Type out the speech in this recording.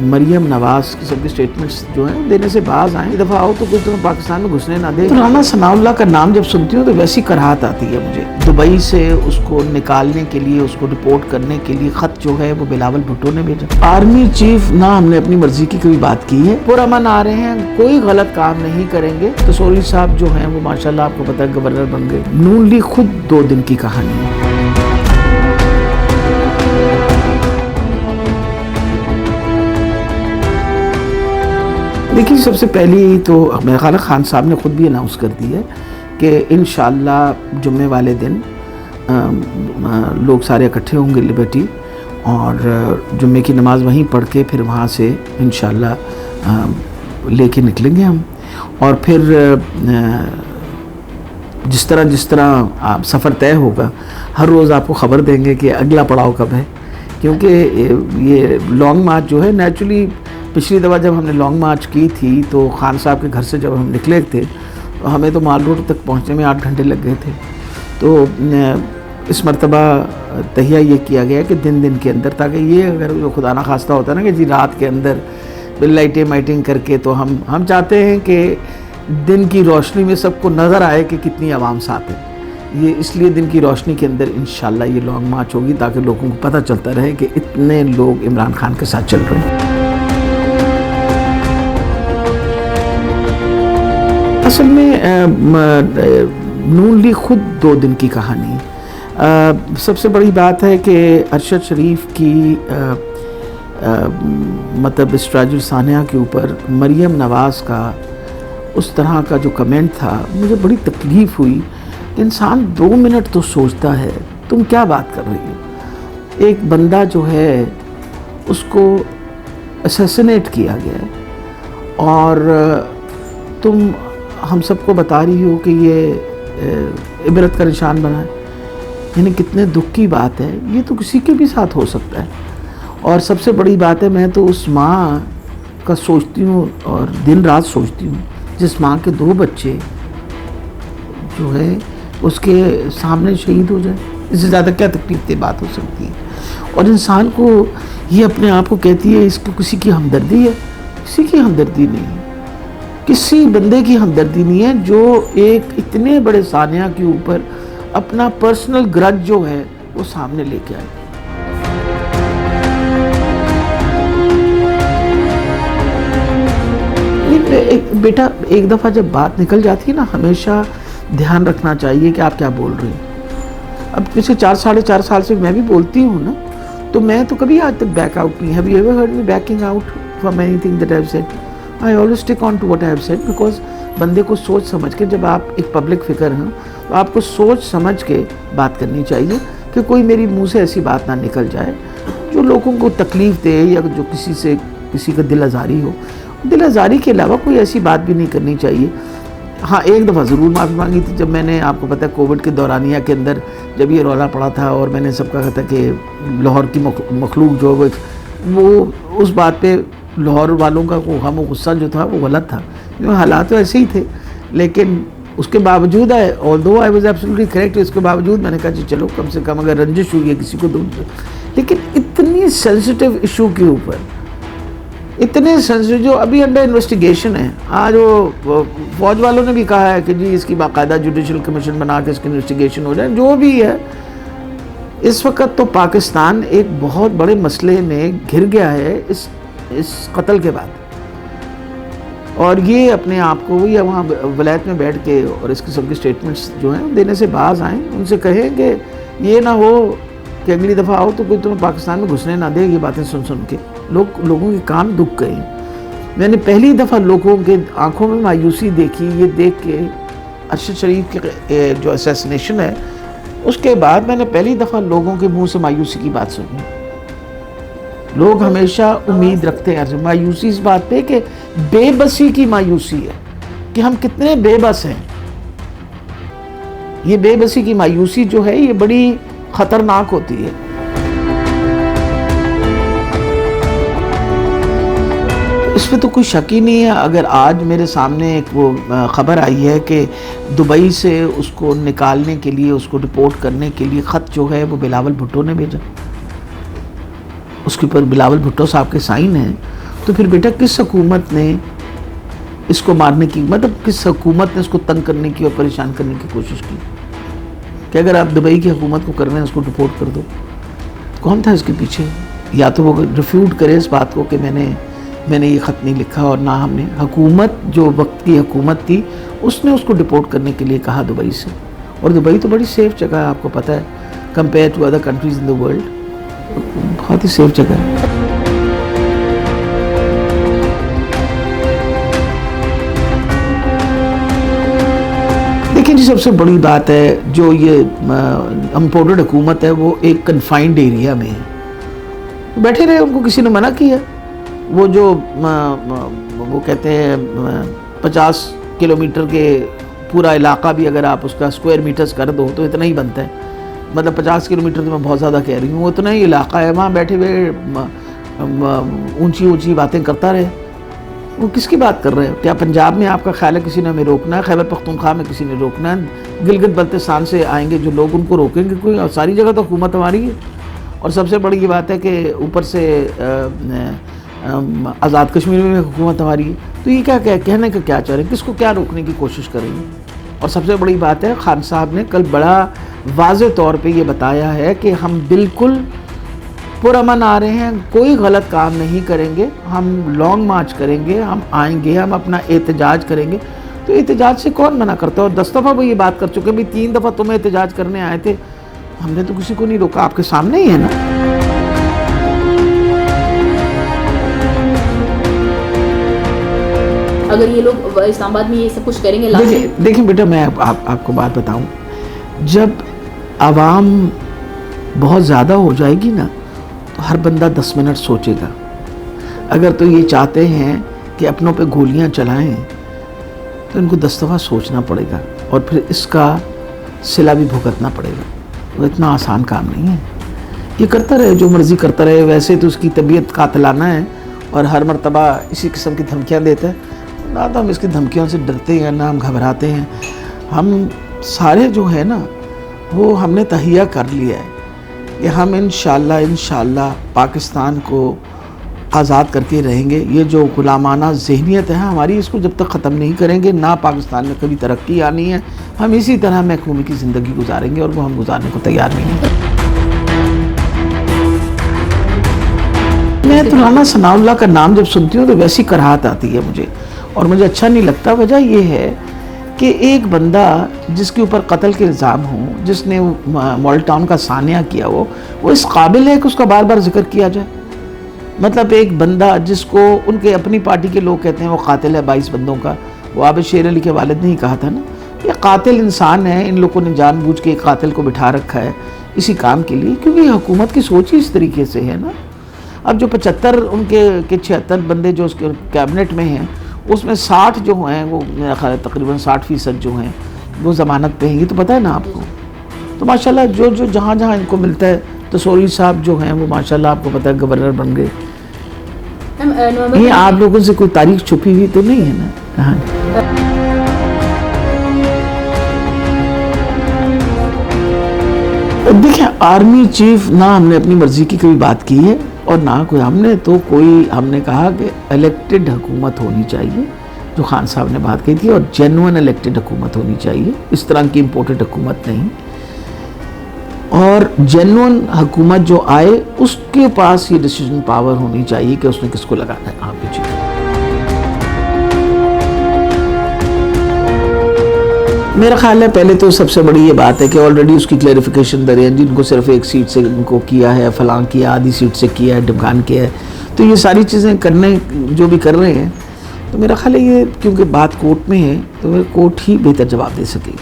مریم نواز کی سب کی سٹیٹمنٹس جو ہیں دینے سے باز آئیں. دفعہ آؤ تو کچھ تمہیں پاکستان میں گھسنے نہ دے. تو رانا ثناء اللہ کا نام جب سنتی ہوں تو ویسی کراہت آتی ہے مجھے. دبئی سے اس کو نکالنے کے لیے، اس کو ڈپورٹ کرنے کے لیے خط جو ہے وہ بلاول بھٹو نے بھیجا. آرمی چیف نہ ہم نے اپنی مرضی کی کوئی بات کی ہے، پرامن آ رہے ہیں، کوئی غلط کام نہیں کریں گے. تو سوری صاحب جو ہیں وہ ماشاءاللہ آپ کو پتہ ہے گورنر بن گئے. نون لیگ خود 2 دن کی کہانی ہے. دیکھیے سب سے پہلی تو میرا خیال ہے خان صاحب نے خود بھی اناؤنس کر دی ہے کہ انشاءاللہ جمعے والے دن لوگ سارے اکٹھے ہوں گے لبرٹی، اور جمعے کی نماز وہیں پڑھ کے پھر وہاں سے انشاءاللہ لے کے نکلیں گے ہم. اور پھر جس طرح سفر طے ہوگا ہر روز آپ کو خبر دیں گے کہ اگلا پڑاؤ کب ہے. کیونکہ یہ لانگ مارچ جو ہے نیچرلی، پچھلی دفعہ جب ہم نے لانگ مارچ کی تھی تو خان صاحب کے گھر سے جب ہم نکلے تھے تو ہمیں تو مال روڈ تک پہنچنے میں 8 گھنٹے لگ گئے تھے. تو اس مرتبہ تہیہ یہ کیا گیا کہ دن کے اندر، تاکہ یہ اگر خدا نخواستہ ہوتا ہے نا کہ جی رات کے اندر لائٹیں مائٹنگ کر کے، تو ہم چاہتے ہیں کہ دن کی روشنی میں سب کو نظر آئے کہ کتنی عوام ساتھ ہے. یہ اس لیے دن کی روشنی کے اندر انشاءاللہ یہ لانگ مارچ ہوگی تاکہ لوگوں کو پتہ چلتا رہے کہ اتنے لوگ عمران خان کے ساتھ چل رہے ہیں. اصل میں نون لیگ خود 2 دن کی کہانی ہے. سب سے بڑی بات ہے کہ ارشد شریف کی مطلب اسٹراجل ثانیہ کے اوپر مریم نواز کا اس طرح کا جو کمنٹ تھا، مجھے بڑی تکلیف ہوئی. انسان 2 منٹ تو سوچتا ہے تم کیا بات کر رہی ہو. ایک بندہ جو ہے اس کو اسیسنیٹ کیا گیا ہے اور تم ہم سب کو بتا رہی ہو کہ یہ عبرت کا نشان بنا ہے. یعنی کتنے دکھ کی بات ہے. یہ تو کسی کے بھی ساتھ ہو سکتا ہے. اور سب سے بڑی بات ہے، میں تو اس ماں کا سوچتی ہوں اور دن رات سوچتی ہوں جس ماں کے 2 بچے جو ہے اس کے سامنے شہید ہو جائے. اس سے زیادہ کیا تکلیف دہ بات ہو سکتی ہے. اور انسان کو یہ اپنے آپ کو کہتی ہے اس کو کسی کی ہمدردی ہے. کسی کی ہمدردی نہیں ہے، کسی بندے کی ہمدردی نہیں ہے جو ایک اتنے بڑے ثانیہ کے اوپر اپنا پرسنل گرج جو ہے وہ سامنے لے کے آئے. بیٹا ایک دفعہ جب بات نکل جاتی ہے نا، ہمیشہ دھیان رکھنا چاہیے کہ آپ کیا بول رہے ہیں. اب پچھلے 4-4.5 سال سے میں بھی بولتی ہوں نا، تو میں تو کبھی آج تک بیک آؤٹ نہیں. Have you ever heard me backing out from anything that I've said? I always stick on to what I have said because بندے کو سوچ سمجھ کے، جب آپ ایک پبلک فگر ہیں تو آپ کو سوچ سمجھ کے بات کرنی چاہیے کہ کوئی میری منہ سے ایسی بات نہ نکل جائے جو لوگوں کو تکلیف دے یا جو کسی کا دل آزاری ہو. دل آزاری کے علاوہ کوئی ایسی بات بھی نہیں کرنی چاہیے. ہاں ایک دفعہ ضرور معافی مانگی تھی جب میں نے، آپ کو پتہ ہے کووڈ کے دورانیہ کے اندر جب یہ رولا پڑا تھا اور میں نے سب کا کہا تھا کہ لاہور کی مخلوق جو وہ اس بات پہ لاہور والوں کا غم و غصہ جو تھا وہ غلط تھا. حالات تو ایسے ہی تھے، لیکن اس کے باوجود although I was absolutely correct، اس کے باوجود میں نے کہا جی چلو کم سے کم اگر رنجش ہوئی ہے کسی کو دوں. لیکن اتنی سینسٹیو ایشو کے اوپر، اتنے سینسٹیو جو ابھی انڈر انویسٹیگیشن ہے. آج وہ فوج والوں نے بھی کہا ہے کہ جی اس کی باقاعدہ جوڈیشل کمیشن بنا کے اس کی انویسٹیگیشن ہو جائے. جو بھی ہے اس وقت تو پاکستان ایک بہت بڑے مسئلے میں گھر گیا ہے اس قتل کے بعد. اور یہ اپنے آپ کو یا وہاں ولایت میں بیٹھ کے اور اس قسم کی سٹیٹمنٹس جو ہیں دینے سے باز آئیں. ان سے کہیں کہ یہ نہ ہو کہ اگلی دفعہ آؤ تو کوئی تمہیں پاکستان میں گھسنے نہ دے. یہ باتیں سن کے لوگوں کے کان دکھ گئے. میں نے پہلی دفعہ لوگوں کے آنکھوں میں مایوسی دیکھی یہ دیکھ کے ارشد شریف کے جو اسیسنیشن ہے اس کے بعد میں نے پہلی دفعہ لوگوں کے منہ سے مایوسی کی بات سنی. لوگ ہمیشہ امید رکھتے ہیں مایوسی اس بات پہ کہ بے بسی کی مایوسی ہے کہ ہم کتنے بے بس ہیں. یہ بے بسی کی مایوسی جو ہے یہ بڑی خطرناک ہوتی ہے. اس پہ تو کوئی شک ہی نہیں ہے. اگر آج میرے سامنے ایک وہ خبر آئی ہے کہ دبئی سے اس کو نکالنے کے لیے، اس کو ڈپورٹ کرنے کے لیے خط جو ہے وہ بلاول بھٹو نے بھیجا، اس کے اوپر بلاول بھٹو صاحب کے سائن ہیں، تو پھر بیٹا کس حکومت نے اس کو مارنے کی، مطلب کس حکومت نے اس کو تنگ کرنے کی اور پریشان کرنے کی کوشش کی کہ اگر آپ دبئی کی حکومت کو کر رہے ہیں اس کو ڈپورٹ کر دو؟ کون تھا اس کے پیچھے؟ یا تو وہ ریفیوٹ کرے اس بات کو کہ میں نے یہ خط نہیں لکھا، اور نہ ہم نے، حکومت جو وقت کی حکومت تھی اس نے اس کو ڈپورٹ کرنے کے لیے کہا دبئی سے. اور دبئی تو بڑی سیف جگہ ہے، آپ کو پتہ ہے، compare to other countries in the world بہت ہی سیف جگہ ہے. لیکن جی سب سے بڑی بات ہے جو یہ امپورٹڈ حکومت ہے وہ ایک کنفائنڈ ایریا میں ہے، بیٹھے رہے، ان کو کسی نے منع کیا؟ وہ جو وہ کہتے ہیں 50 کلومیٹر کے پورا علاقہ بھی اگر آپ اس کا اسکوائر میٹرز کر دو تو اتنا ہی بنتا ہے، مطلب 50 کلومیٹر تو میں بہت زیادہ کہہ رہی ہوں، وہ اتنا ہی علاقہ ہے، وہاں بیٹھے ہوئے اونچی باتیں کرتا رہے. وہ کس کی بات کر رہے ہیں؟ کیا پنجاب میں آپ کا خیال ہے کسی نے ہمیں روکنا ہے؟ خیبر پختونخوا میں کسی نے روکنا ہے؟ گلگت بلتستان سے آئیں گے جو لوگ ان کو روکیں گے کوئی؟ اور ساری جگہ تو حکومت ہماری ہے. اور سب سے بڑی یہ بات ہے کہ اوپر سے آزاد کشمیر میں حکومت ہماری ہے. تو یہ کیا کہنے کا کیا چاہ رہے ہیں؟ کس کو کیا روکنے کی کوشش کر رہے ہیں؟ اور سب سے بڑی بات ہے خان صاحب نے کل بڑا واضح طور پہ یہ بتایا ہے کہ ہم بالکل پرامن آ رہے ہیں، کوئی غلط کام نہیں کریں گے، ہم لانگ مارچ کریں گے، ہم آئیں گے، ہم اپنا احتجاج کریں گے. تو احتجاج سے کون منع کرتا ہے؟ اور 10 دفعہ وہ یہ بات کر چکے، بھی 3 دفعہ تمہیں احتجاج کرنے آئے تھے، ہم نے تو کسی کو نہیں روکا، آپ کے سامنے ہی ہے نا. اگر یہ لوگ اسلام آباد میں یہ سب کچھ کریں گے، دیکھیں بیٹا میں آپ کو بات بتاؤں، جب عوام بہت زیادہ ہو جائے گی نا تو ہر بندہ 10 منٹ سوچے گا. اگر تو یہ چاہتے ہیں کہ اپنوں پہ گولیاں چلائیں تو ان کو 10 دفعہ سوچنا پڑے گا اور پھر اس کا صلہ بھی بھگتنا پڑے گا. وہ اتنا آسان کام نہیں ہے. یہ کرتا رہے، جو مرضی کرتا رہے، ویسے تو اس کی طبیعت قاتلانہ ہے اور ہر مرتبہ اسی قسم کی دھمکیاں دیتا ہے. نہ تو ہم اس کی دھمکیوں سے ڈرتے ہیں نہ ہم گھبراتے ہیں. ہم سارے جو ہے نا وہ ہم نے تہیہ کر لیا ہے کہ ہم انشاءاللہ پاکستان کو آزاد کر کے رہیں گے. یہ جو غلامانہ ذہنیت ہے ہماری، اس کو جب تک ختم نہیں کریں گے نہ پاکستان میں کبھی ترقی آنی ہے. ہم اسی طرح محکومی کی زندگی گزاریں گے اور وہ ہم گزارنے کو تیار نہیں ہیں. میں تو رانا ثناء اللہ کا نام جب سنتی ہوں تو ویسی کراہت آتی ہے مجھے، اور مجھے اچھا نہیں لگتا. وجہ یہ ہے کہ ایک بندہ جس کے اوپر قتل کے الزام ہوں، جس نے مال ٹاؤن کا سانحہ کیا وہ اس قابل ہے کہ اس کا بار بار ذکر کیا جائے. مطلب ایک بندہ جس کو ان کے اپنی پارٹی کے لوگ کہتے ہیں وہ قاتل ہے 22 بندوں کا، وہ عابد شیر علی کے والد نے ہی کہا تھا نا، یہ قاتل انسان ہے. ان لوگوں نے جان بوجھ کے ایک قاتل کو بٹھا رکھا ہے اسی کام کے لیے، کیونکہ یہ حکومت کی سوچ ہی اس طریقے سے ہے نا. اب جو 75 ان کے 76 بندے جو اس کے کیبنٹ میں ہیں، اس میں 60 جو ہیں وہ میرا خیال ہے تقریباً 60% جو ہیں وہ ضمانت پہ ہیں. یہ تو پتہ ہے نا آپ کو. تو ماشاءاللہ جو جہاں ان کو ملتا ہے، تسوری صاحب جو ہیں وہ ماشاءاللہ آپ کو پتہ ہے گورنر بن گئے. یہ آپ لوگوں سے کوئی تاریخ چھپی ہوئی تو نہیں ہے نا. ہاں دیکھیں، آرمی چیف نہ ہم نے اپنی مرضی کی کوئی بات کی ہے اور نہ ہم نے کہا کہ الیکٹڈ حکومت ہونی چاہیے، جو خان صاحب نے بات کی تھی، اور جینوئن الیکٹڈ حکومت ہونی چاہیے، اس طرح کی امپورٹڈ حکومت نہیں. اور جینوئن حکومت جو آئے اس کے پاس یہ ڈیسیجن پاور ہونی چاہیے کہ اس نے کس کو لگانا ہے. آپ بھی میرا خیال ہے پہلے تو سب سے بڑی یہ بات ہے کہ آلریڈی اس کی کلیریفیکیشن دریں جن کو صرف ایک سیٹ سے ان کو کیا ہے، فلاں کیا، آدھی سیٹ سے کیا ہے، ڈمکان کیا ہے. تو یہ ساری چیزیں کرنے جو بھی کر رہے ہیں، تو میرا خیال ہے یہ کیونکہ بات کورٹ میں ہے تو کورٹ ہی بہتر جواب دے سکے گی.